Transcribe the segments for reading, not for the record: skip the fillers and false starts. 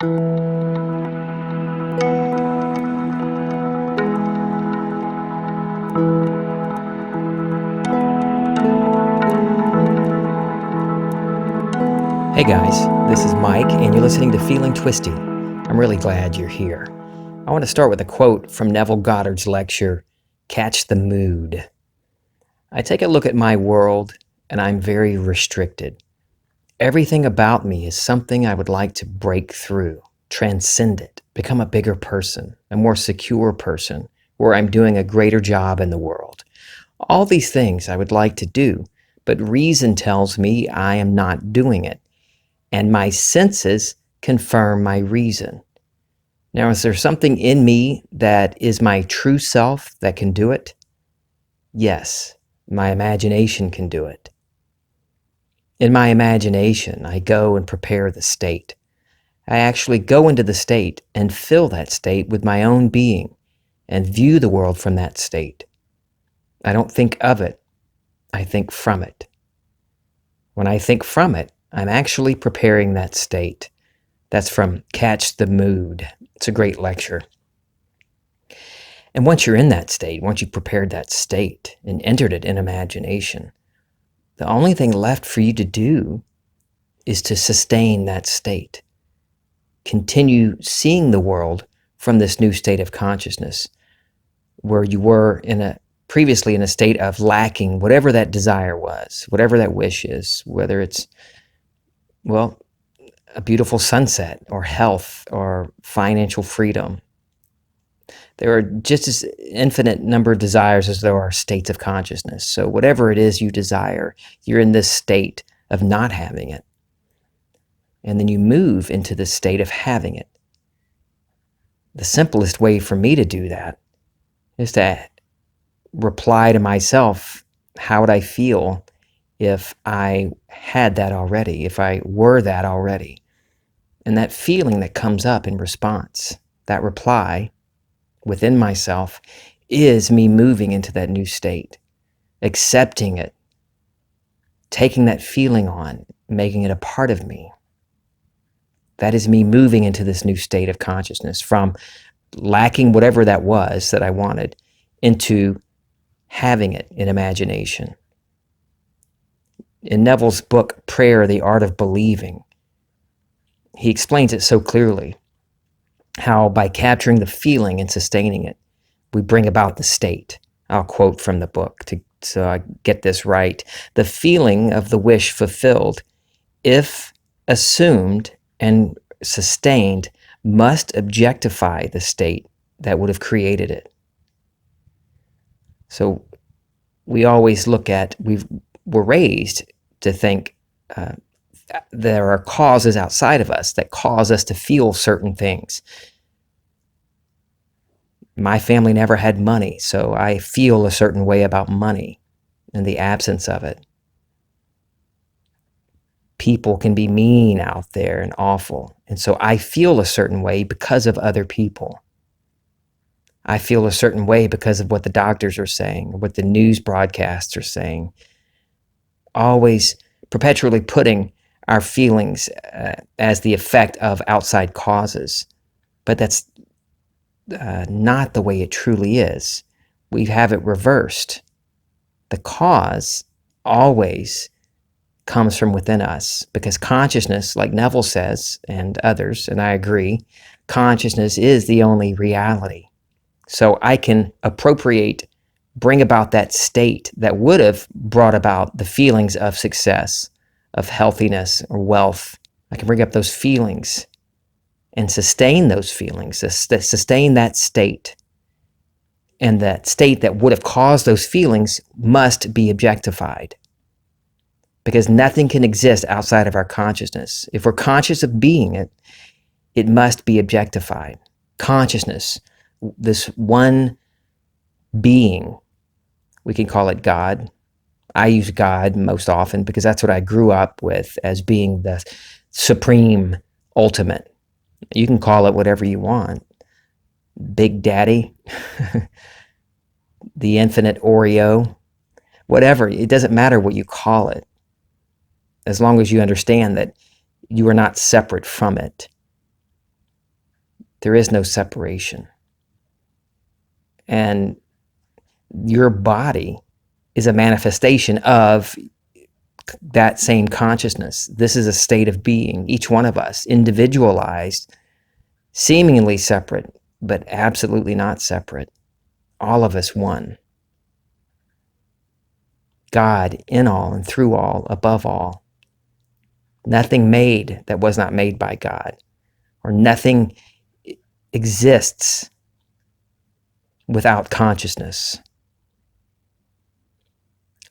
Hey guys, this is Mike, and you're listening to Feeling Twisty. I'm really glad you're here. I want to start with a quote from Neville Goddard's lecture, Catch the Mood. I take a look at my world, and I'm very restricted. Everything about me is something I would like to break through, transcend it, become a bigger person, a more secure person, where I'm doing a greater job in the world. All these things I would like to do, but reason tells me I am not doing it. And my senses confirm my reason. Now, is there something in me that is my true self that can do it? Yes, my imagination can do it. In my imagination, I go and prepare the state. I actually go into the state and fill that state with my own being and view the world from that state. I don't think of it, I think from it. When I think from it, I'm actually preparing that state. That's from Catch the Mood. It's a great lecture. And once you're in that state, once you've prepared that state and entered it in imagination, the only thing left for you to do is to sustain that state. Continue seeing the world from this new state of consciousness, where you were previously in a state of lacking whatever that desire was, whatever that wish is, whether it's a beautiful sunset or health or financial freedom. There are just as infinite number of desires as there are states of consciousness. So whatever it is you desire, you're in this state of not having it. And then you move into the state of having it. The simplest way for me to do that is to reply to myself, how would I feel if I had that already, if I were that already? And that feeling that comes up in response, that reply within myself, is me moving into that new state, accepting it, taking that feeling on, making it a part of me. That is me moving into this new state of consciousness, from lacking whatever that was that I wanted into having it in imagination. In Neville's book, Prayer, the Art of Believing, he explains it so clearly, how by capturing the feeling and sustaining it, we bring about the state. I'll quote from the book so I get this right. The feeling of the wish fulfilled, if assumed and sustained, must objectify the state that would have created it. So we always we're raised to think there are causes outside of us that cause us to feel certain things. My family never had money, so I feel a certain way about money and the absence of it. People can be mean out there and awful, and so I feel a certain way because of other people. I feel a certain way because of what the doctors are saying, or what the news broadcasts are saying. Always perpetually putting our feelings as the effect of outside causes. But that's not the way it truly is. We have it reversed. The cause always comes from within us, because consciousness, like Neville says, and others, and I agree, consciousness is the only reality. So I can bring about that state that would have brought about the feelings of success, of healthiness or wealth. I can bring up those feelings and sustain those feelings, sustain that state. And that state that would have caused those feelings must be objectified, because nothing can exist outside of our consciousness. If we're conscious of being it, it must be objectified. Consciousness, this one being, we can call it God. I use God most often because that's what I grew up with as being the supreme ultimate. You can call it whatever you want. Big Daddy, the infinite Oreo, whatever. It doesn't matter what you call it, as long as you understand that you are not separate from it. There is no separation. And your body is a manifestation of that same consciousness. This is a state of being, each one of us, individualized, seemingly separate, but absolutely not separate. All of us one. God in all and through all, above all. Nothing made that was not made by God, or nothing exists without consciousness.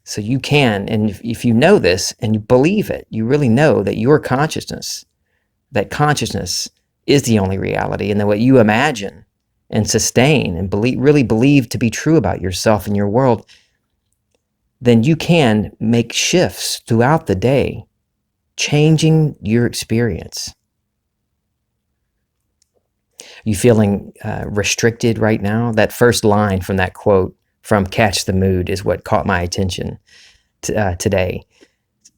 So you can, and if you know this and you believe it, you really know that your consciousness, that consciousness is the only reality, and that what you imagine and sustain and really believe to be true about yourself and your world, then you can make shifts throughout the day, changing your experience. You feeling restricted right now? That first line from that quote from Catch the Mood is what caught my attention today.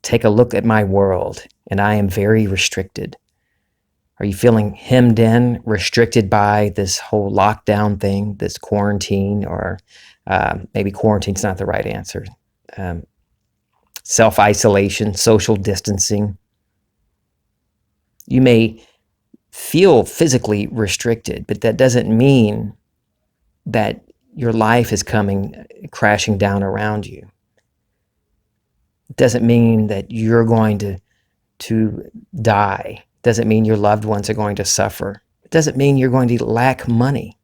Take a look at my world, and I am very restricted. Are you feeling hemmed in, restricted by this whole lockdown thing, this quarantine, or maybe quarantine's not the right answer. Self-isolation, social distancing. You may feel physically restricted, but that doesn't mean that your life is coming crashing down around you. It doesn't mean that you're going to die. It doesn't mean your loved ones are going to suffer. It doesn't mean you're going to lack money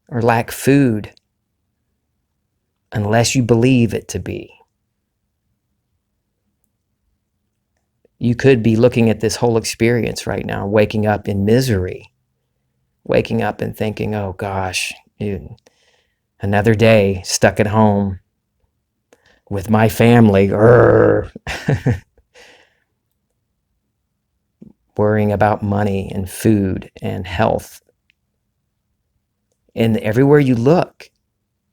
or lack food unless you believe it to be. You could be looking at this whole experience right now, waking up in misery, waking up and thinking, oh gosh, another day stuck at home with my family, worrying about money and food and health. And everywhere you look,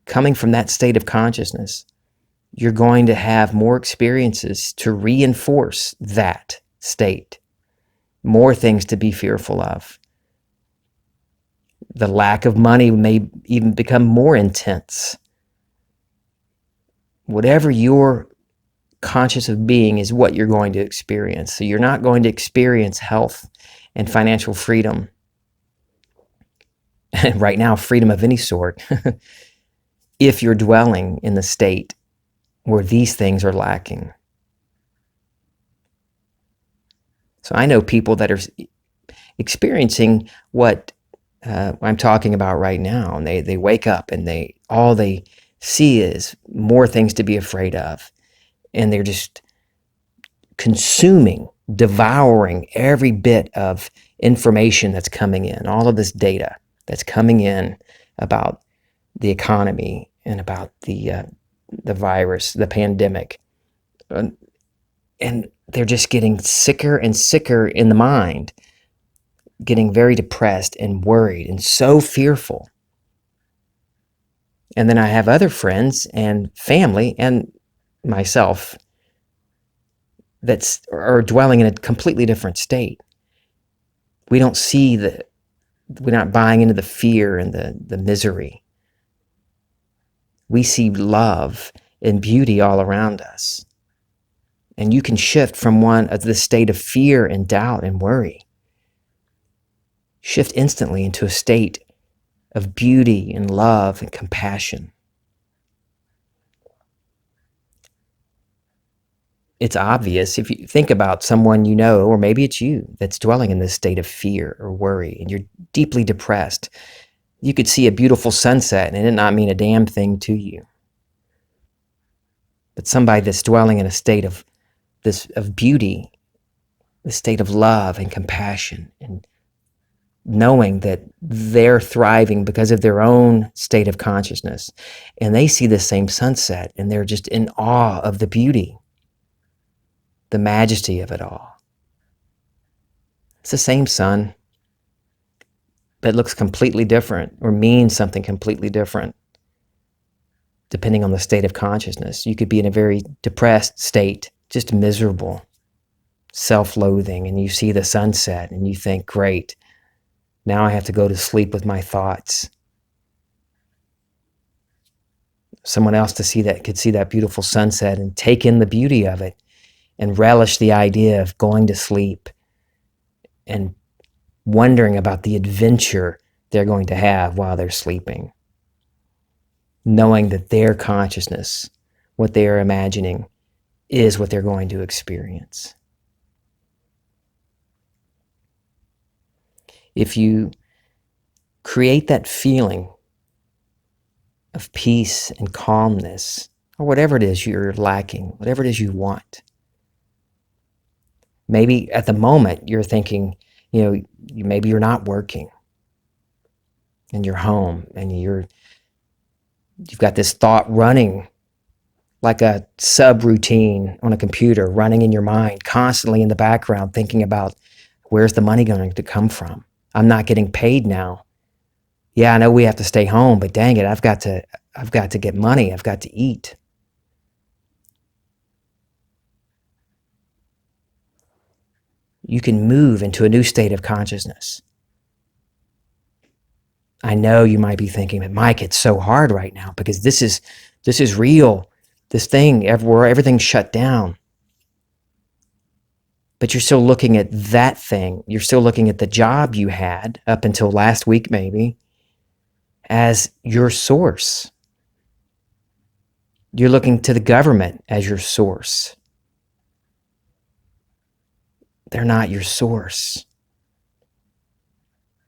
coming from that state of consciousness, you're going to have more experiences to reinforce that state, more things to be fearful of. The lack of money may even become more intense. Whatever you're conscious of being is what you're going to experience. So you're not going to experience health and financial freedom, and right now, freedom of any sort, if you're dwelling in the state where these things are lacking. So I know people that are experiencing what I'm talking about right now, and they wake up and all they see is more things to be afraid of, and they're just consuming, devouring every bit of information that's coming in, all of this data that's coming in about the economy and about the virus, the pandemic. And they're just getting sicker and sicker in the mind, getting very depressed and worried and so fearful. And then I have other friends and family and myself that are dwelling in a completely different state. We don't see we're not buying into the fear and the misery. We see love and beauty all around us. And you can shift from one of the state of fear and doubt and worry. Shift instantly into a state of beauty and love and compassion. It's obvious if you think about someone you know, or maybe it's you, that's dwelling in this state of fear or worry, and you're deeply depressed. You could see a beautiful sunset and it not mean a damn thing to you. But somebody that's dwelling in a state of beauty, the state of love and compassion, and knowing that they're thriving because of their own state of consciousness, and they see the same sunset and they're just in awe of the beauty, the majesty of it all. It's the same sun, but it looks completely different or means something completely different depending on the state of consciousness. You could be in a very depressed state, just miserable, self-loathing, and you see the sunset and you think, great, Now I have to go to sleep with my thoughts. Someone else could see that beautiful sunset and take in the beauty of it and relish the idea of going to sleep and wondering about the adventure they're going to have while they're sleeping, knowing that their consciousness, what they are imagining, is what they're going to experience. If you create that feeling of peace and calmness, or whatever it is you're lacking, whatever it is you want, maybe at the moment you're thinking, maybe you're not working and you're home and you've got this thought running like a subroutine on a computer, running in your mind constantly in the background, thinking about where's the money going to come from? I'm not getting paid now. Yeah, I know we have to stay home, but dang it, I've got to get money. I've got to eat. You can move into a new state of consciousness. I know you might be thinking, but Mike, it's so hard right now because this is real. This thing where everything's shut down. But you're still looking at that thing. You're still looking at the job you had up until last week, maybe, as your source. You're looking to the government as your source. They're not your source.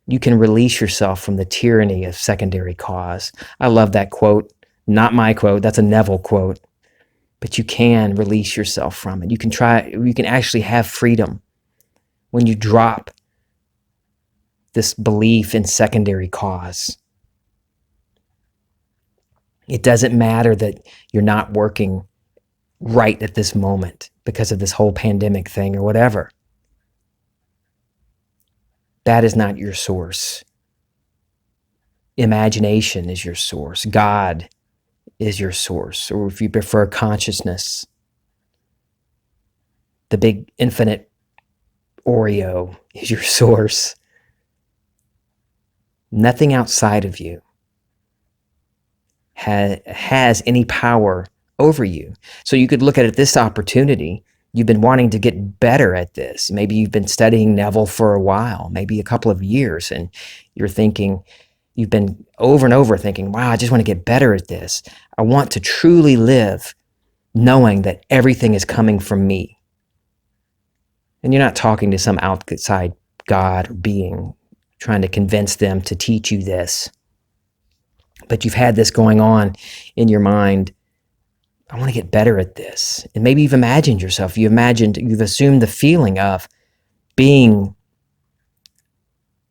You can release yourself from the tyranny of secondary cause. I love that quote. Not my quote. That's a Neville quote. But you can release yourself from it. You can actually have freedom when you drop this belief in secondary cause. It doesn't matter that you're not working right at this moment because of this whole pandemic thing or whatever. That is not your source. Imagination is your source. God is your source, or if you prefer, consciousness. The big infinite Oreo is your source. Nothing outside of you has any power over you. So you could look at it, this opportunity. You've been wanting to get better at this. Maybe you've been studying Neville for a while, maybe a couple of years, and you've been over and over thinking, wow, I just want to get better at this. I want to truly live knowing that everything is coming from me. And you're not talking to some outside God or being, trying to convince them to teach you this. But you've had this going on in your mind. I want to get better at this. And maybe you've imagined yourself. You've assumed the feeling of being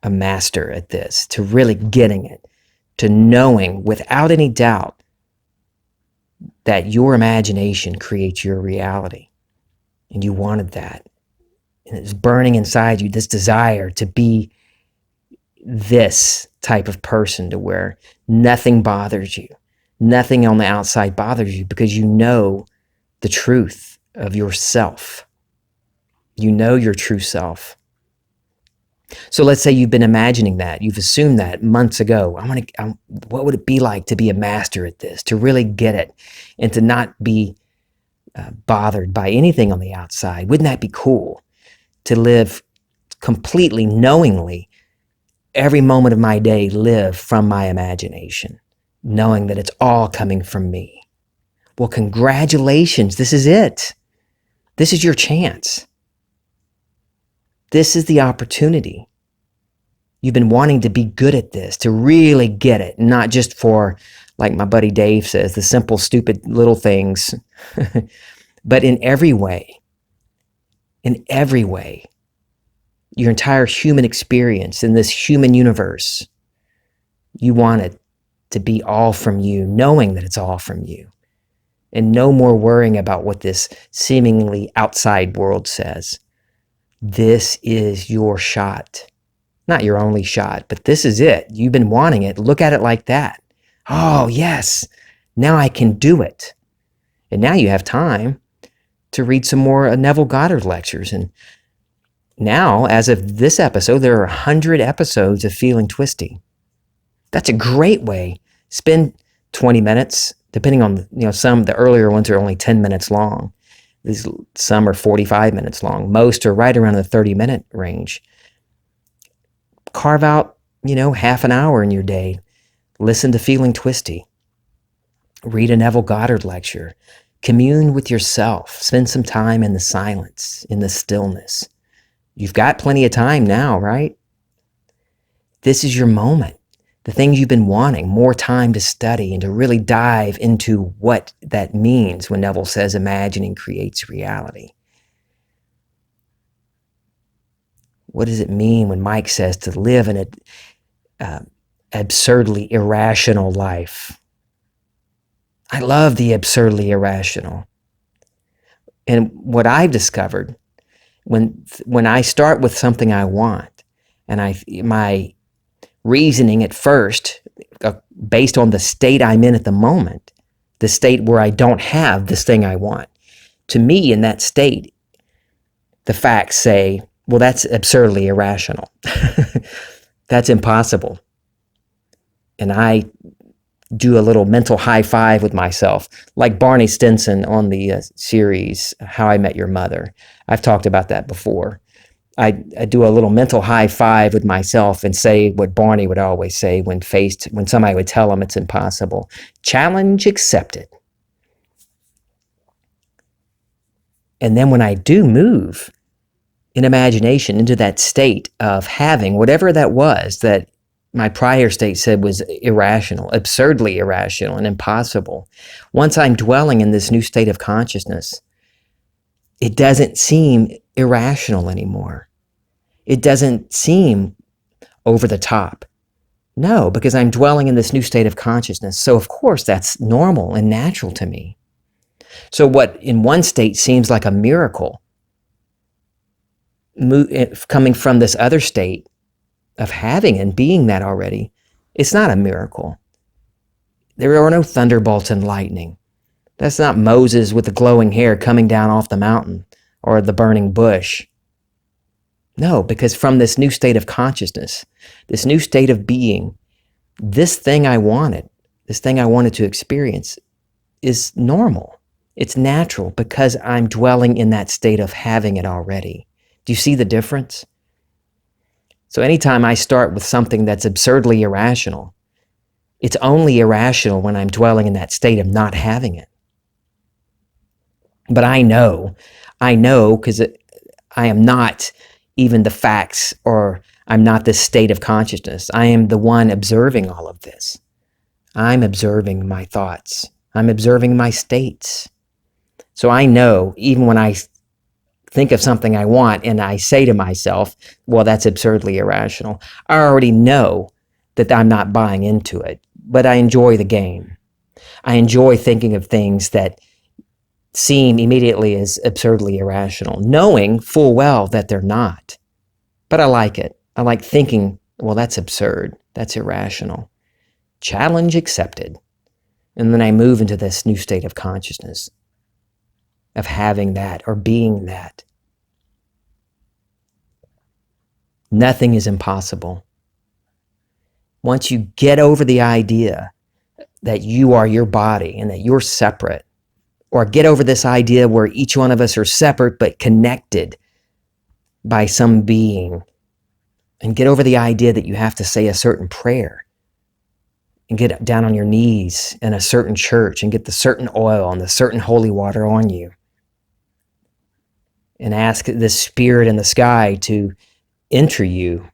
a master at this, to really getting it, to knowing without any doubt that your imagination creates your reality. And you wanted that. And it's burning inside you, this desire to be this type of person, to where nothing bothers you. Nothing on the outside bothers you because you know the truth of yourself. You know your true self. So let's say you've been imagining that. You've assumed that months ago. What would it be like to be a master at this, to really get it and to not be bothered by anything on the outside? Wouldn't that be cool to live completely knowingly every moment of my day, live from my imagination, knowing that it's all coming from me? Well, congratulations. This is it. This is your chance. This is the opportunity. You've been wanting to be good at this, to really get it, not just for, like my buddy Dave says, the simple, stupid little things, but in every way, your entire human experience in this human universe, you want it to be all from you, knowing that it's all from you. And no more worrying about what this seemingly outside world says. This is your shot. Not your only shot, but this is it. You've been wanting it. Look at it like that. Oh, yes. Now I can do it. And now you have time to read some more Neville Goddard lectures and Now, as of this episode, there are 100 episodes of Feeling Twisty. That's a great way. Spend 20 minutes, depending on, some, the earlier ones are only 10 minutes long. Some are 45 minutes long. Most are right around the 30-minute range. Carve out, half an hour in your day. Listen to Feeling Twisty. Read a Neville Goddard lecture. Commune with yourself. Spend some time in the silence, in the stillness. You've got plenty of time now, right? This is your moment. The things you've been wanting, more time to study and to really dive into what that means when Neville says imagining creates reality. What does it mean when Mike says to live in an absurdly irrational life? I love the absurdly irrational. And what I've discovered, when I start with something I want, and my reasoning at first, based on the state I'm in at the moment, the state where I don't have this thing I want, to me in that state, the facts say, well, that's absurdly irrational. That's impossible. And I do a little mental high five with myself, like Barney Stinson on the series How I Met Your Mother. I've talked about that before. I do a little mental high five with myself and say what Barney would always say when somebody would tell him it's impossible. Challenge accepted. And then when I do move in imagination into that state of having whatever that was that my prior state said was irrational, absurdly irrational and impossible, once I'm dwelling in this new state of consciousness, it doesn't seem irrational anymore. It doesn't seem over the top. No, because I'm dwelling in this new state of consciousness. So of course that's normal and natural to me. So what in one state seems like a miracle, coming from this other state of having and being that already, it's not a miracle. There are no thunderbolts and lightning. That's not Moses with the glowing hair coming down off the mountain or the burning bush. No, because from this new state of consciousness, this new state of being, this thing I wanted to experience is normal. It's natural because I'm dwelling in that state of having it already. Do you see the difference? So anytime I start with something that's absurdly irrational, it's only irrational when I'm dwelling in that state of not having it. But I know because I am not even the facts, or I'm not this state of consciousness. I am the one observing all of this. I'm observing my thoughts. I'm observing my states. So I know even when I think of something I want and I say to myself, well, that's absurdly irrational, I already know that I'm not buying into it, but I enjoy the game. I enjoy thinking of things that seem immediately as absurdly irrational, knowing full well that they're not. But I like it. I like thinking, well, that's absurd. That's irrational. Challenge accepted. And then I move into this new state of consciousness, of having that or being that. Nothing is impossible. Once you get over the idea that you are your body and that you're separate, or get over this idea where each one of us are separate but connected by some being, and get over the idea that you have to say a certain prayer and get down on your knees in a certain church and get the certain oil and the certain holy water on you and ask this spirit in the sky to enter you.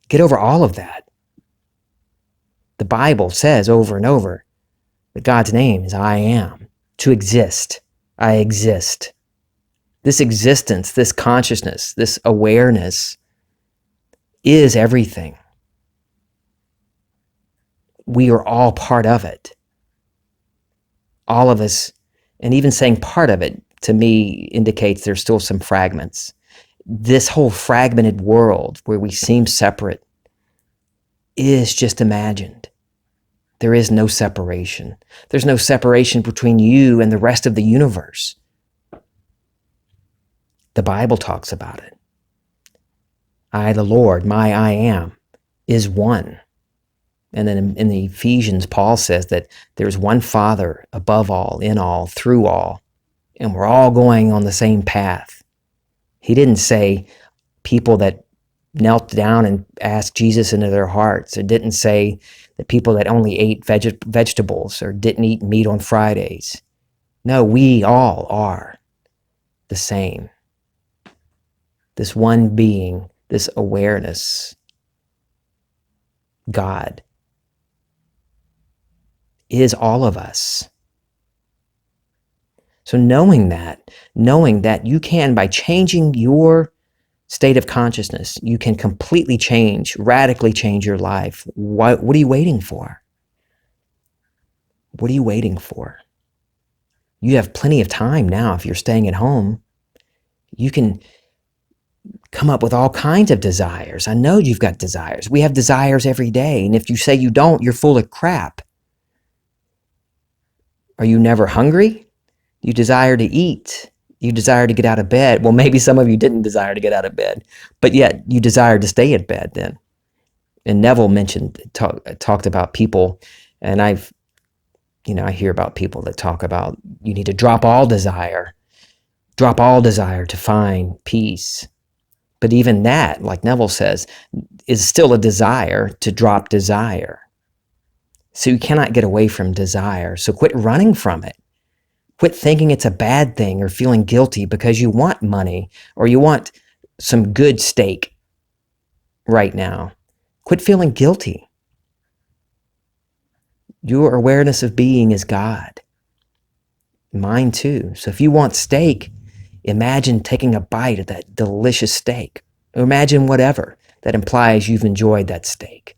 Get over all of that. The Bible says over and over that God's name is I am. To exist, I exist. This existence, this consciousness, this awareness is everything. We are all part of it. All of us, and even saying part of it, to me, indicates there's still some fragments. This whole fragmented world where we seem separate is just imagined. There is no separation. There's no separation between you and the rest of the universe. The Bible talks about it. I, the Lord, my I am, is one. And then in the Ephesians, Paul says that there's one Father above all, in all, through all, and we're all going on the same path. He didn't say people that knelt down and asked Jesus into their hearts. It didn't say that people that only ate vegetables or didn't eat meat on Fridays. No, we all are the same. This one being, this awareness, God, is all of us. So knowing that you can, by changing your state of consciousness, you can completely change, radically change your life. What are you waiting for? What are you waiting for? You have plenty of time now. If you're staying at home, you can come up with all kinds of desires. I know you've got desires. We have desires every day. And if you say you don't, you're full of crap. Are you never hungry? You desire to eat. You desire to get out of bed. Well, maybe some of you didn't desire to get out of bed, but yet you desire to stay in bed then. And Neville talked about people, and I hear about people that talk about you need to drop all desire to find peace. But even that, like Neville says, is still a desire to drop desire. So you cannot get away from desire. So quit running from it. Quit thinking it's a bad thing or feeling guilty because you want money or you want some good steak right now. Quit feeling guilty. Your awareness of being is God. Mine too. So if you want steak, imagine taking a bite of that delicious steak. Or imagine whatever that implies you've enjoyed that steak.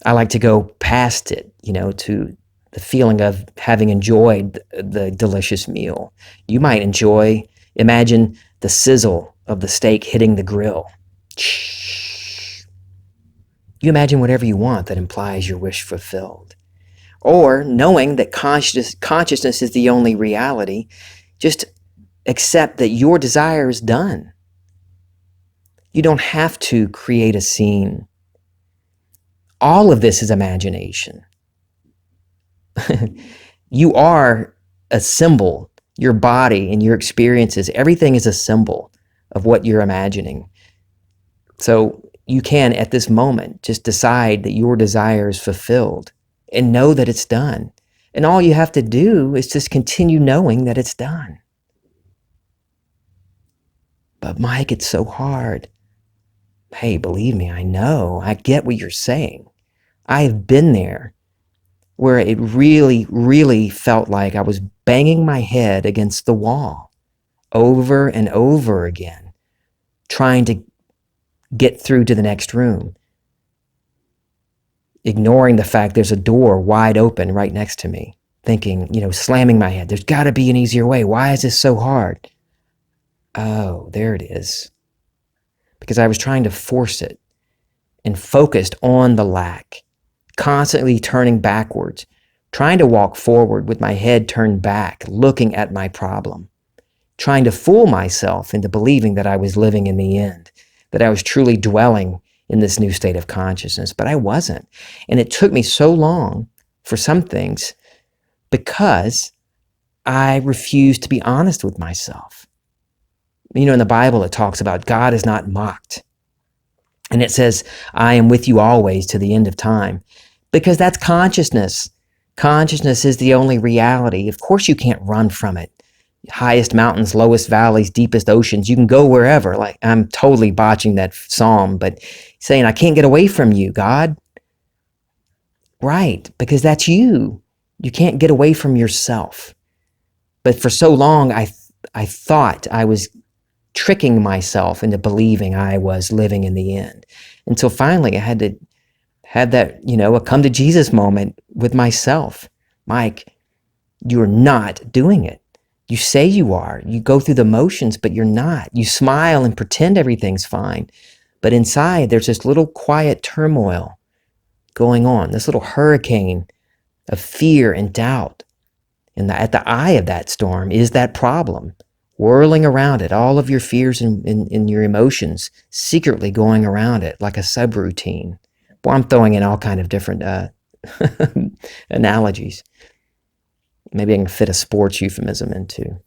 I like to go past it, to the feeling of having enjoyed the delicious meal. You might imagine the sizzle of the steak hitting the grill. You imagine whatever you want that implies your wish fulfilled. Or knowing that consciousness is the only reality, just accept that your desire is done. You don't have to create a scene. All of this is imagination. You are a symbol. Your body and your experiences, everything is a symbol of what you're imagining. So you can, at this moment, just decide that your desire is fulfilled and know that it's done. And all you have to do is just continue knowing that it's done. But Mike, it's so hard. Hey, believe me, I know. I get what you're saying. I've been there where it really, really felt like I was banging my head against the wall over and over again, trying to get through to the next room, ignoring the fact there's a door wide open right next to me, thinking, slamming my head, there's got to be an easier way. Why is this so hard? Oh, there it is. Because I was trying to force it and focused on the lack, constantly turning backwards, trying to walk forward with my head turned back, looking at my problem, trying to fool myself into believing that I was living in the end, that I was truly dwelling in this new state of consciousness, but I wasn't. And it took me so long for some things because I refused to be honest with myself. In the Bible, it talks about God is not mocked. And it says, I am with you always to the end of time. Because that's consciousness. Consciousness is the only reality. Of course you can't run from it. Highest mountains, lowest valleys, deepest oceans. You can go wherever. Like, I'm totally botching that psalm, but saying, I can't get away from you, God. Right, because that's you. You can't get away from yourself. But for so long, I thought I was tricking myself into believing I was living in the end. Until finally I had to have that, a come to Jesus moment with myself. Mike, you're not doing it. You say you are. You go through the motions, but you're not. You smile and pretend everything's fine. But inside, there's this little quiet turmoil going on, this little hurricane of fear and doubt. And at the eye of that storm is that problem. whirling around it, all of your fears and your emotions secretly going around it like a subroutine. Well, I'm throwing in all kind of different analogies. Maybe I can fit a sports euphemism into.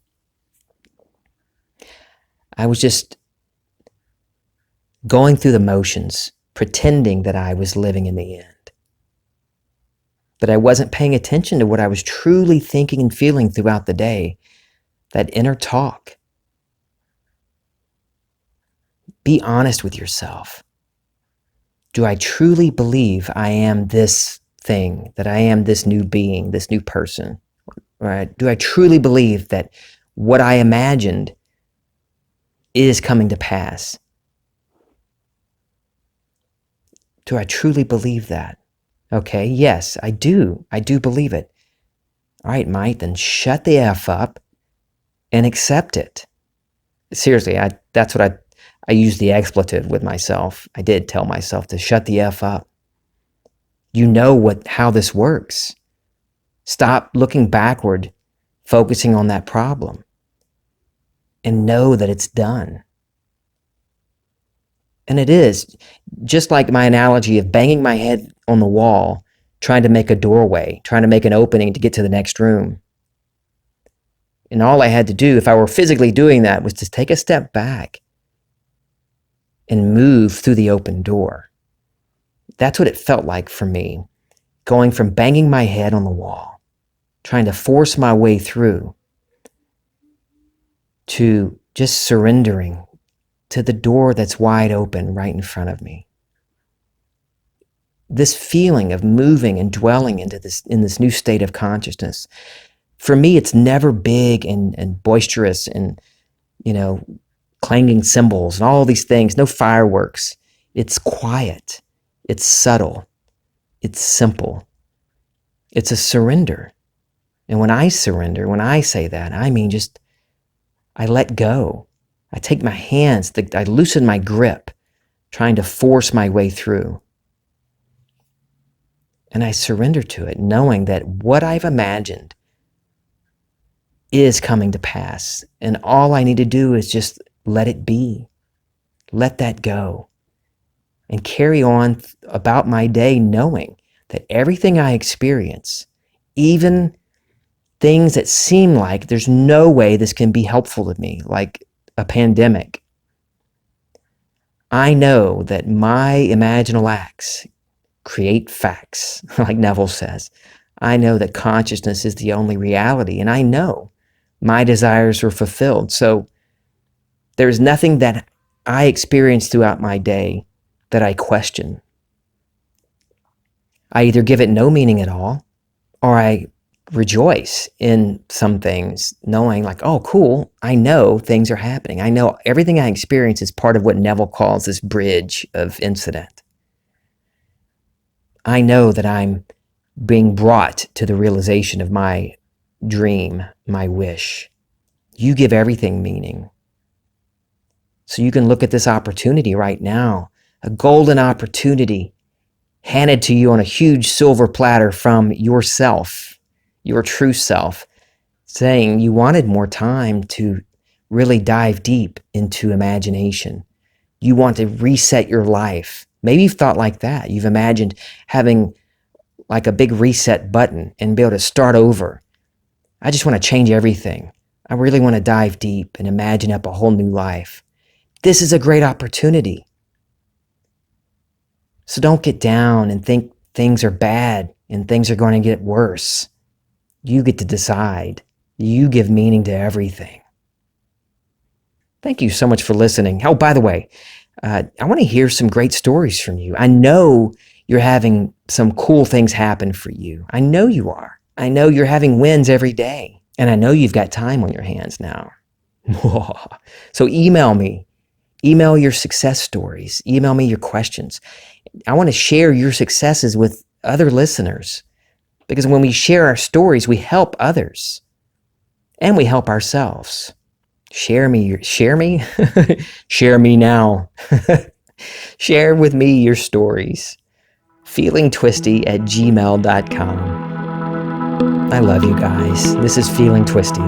I was just going through the motions, pretending that I was living in the end. But I wasn't paying attention to what I was truly thinking and feeling throughout the day, that inner talk. Be honest with yourself. Do I truly believe I am this thing, that I am this new being, this new person? Right? Do I truly believe that what I imagined is coming to pass? Do I truly believe that? Okay, yes, I do. I do believe it. All right, Mike, then shut the F up and accept it. Seriously, that's what I used the expletive with myself. I did tell myself to shut the F up. You know how this works. Stop looking backward, focusing on that problem, and know that it's done. And it is, just like my analogy of banging my head on the wall, trying to make a doorway, trying to make an opening to get to the next room. And all I had to do, if I were physically doing that, was to take a step back and move through the open door. That's what it felt like for me, going from banging my head on the wall, trying to force my way through, to just surrendering to the door that's wide open right in front of me. This feeling of moving and dwelling in this new state of consciousness, for me, it's never big and boisterous and, clanging cymbals and all these things, no fireworks. It's quiet. It's subtle. It's simple. It's a surrender. And when I surrender, when I say that, I mean just, I let go. I take my hands, I loosen my grip, trying to force my way through. And I surrender to it, knowing that what I've imagined is coming to pass. And all I need to do is just let it be. Let that go. And carry on about my day knowing that everything I experience, even things that seem like there's no way this can be helpful to me, like a pandemic, I know that my imaginal acts create facts, like Neville says. I know that consciousness is the only reality, and I know my desires are fulfilled. So there's nothing that I experience throughout my day that I question. I either give it no meaning at all, or I rejoice in some things, knowing like, oh, cool, I know things are happening. I know everything I experience is part of what Neville calls this bridge of incident. I know that I'm being brought to the realization of my dream, my wish. You give everything meaning. So you can look at this opportunity right now, a golden opportunity handed to you on a huge silver platter from yourself, your true self, saying you wanted more time to really dive deep into imagination. You want to reset your life. Maybe you've thought like that. You've imagined having like a big reset button and be able to start over. I just want to change everything. I really want to dive deep and imagine up a whole new life. This is a great opportunity. So don't get down and think things are bad and things are going to get worse. You get to decide. You give meaning to everything. Thank you so much for listening. Oh, by the way, I want to hear some great stories from you. I know you're having some cool things happen for you. I know you are. I know you're having wins every day. And I know you've got time on your hands now. So email me. Email your success stories. Email me your questions. I want to share your successes with other listeners, because when we share our stories, we help others and we help ourselves. Share me now. Share with me your stories. feelingtwisty@gmail.com. I love you guys. This is Feeling Twisty.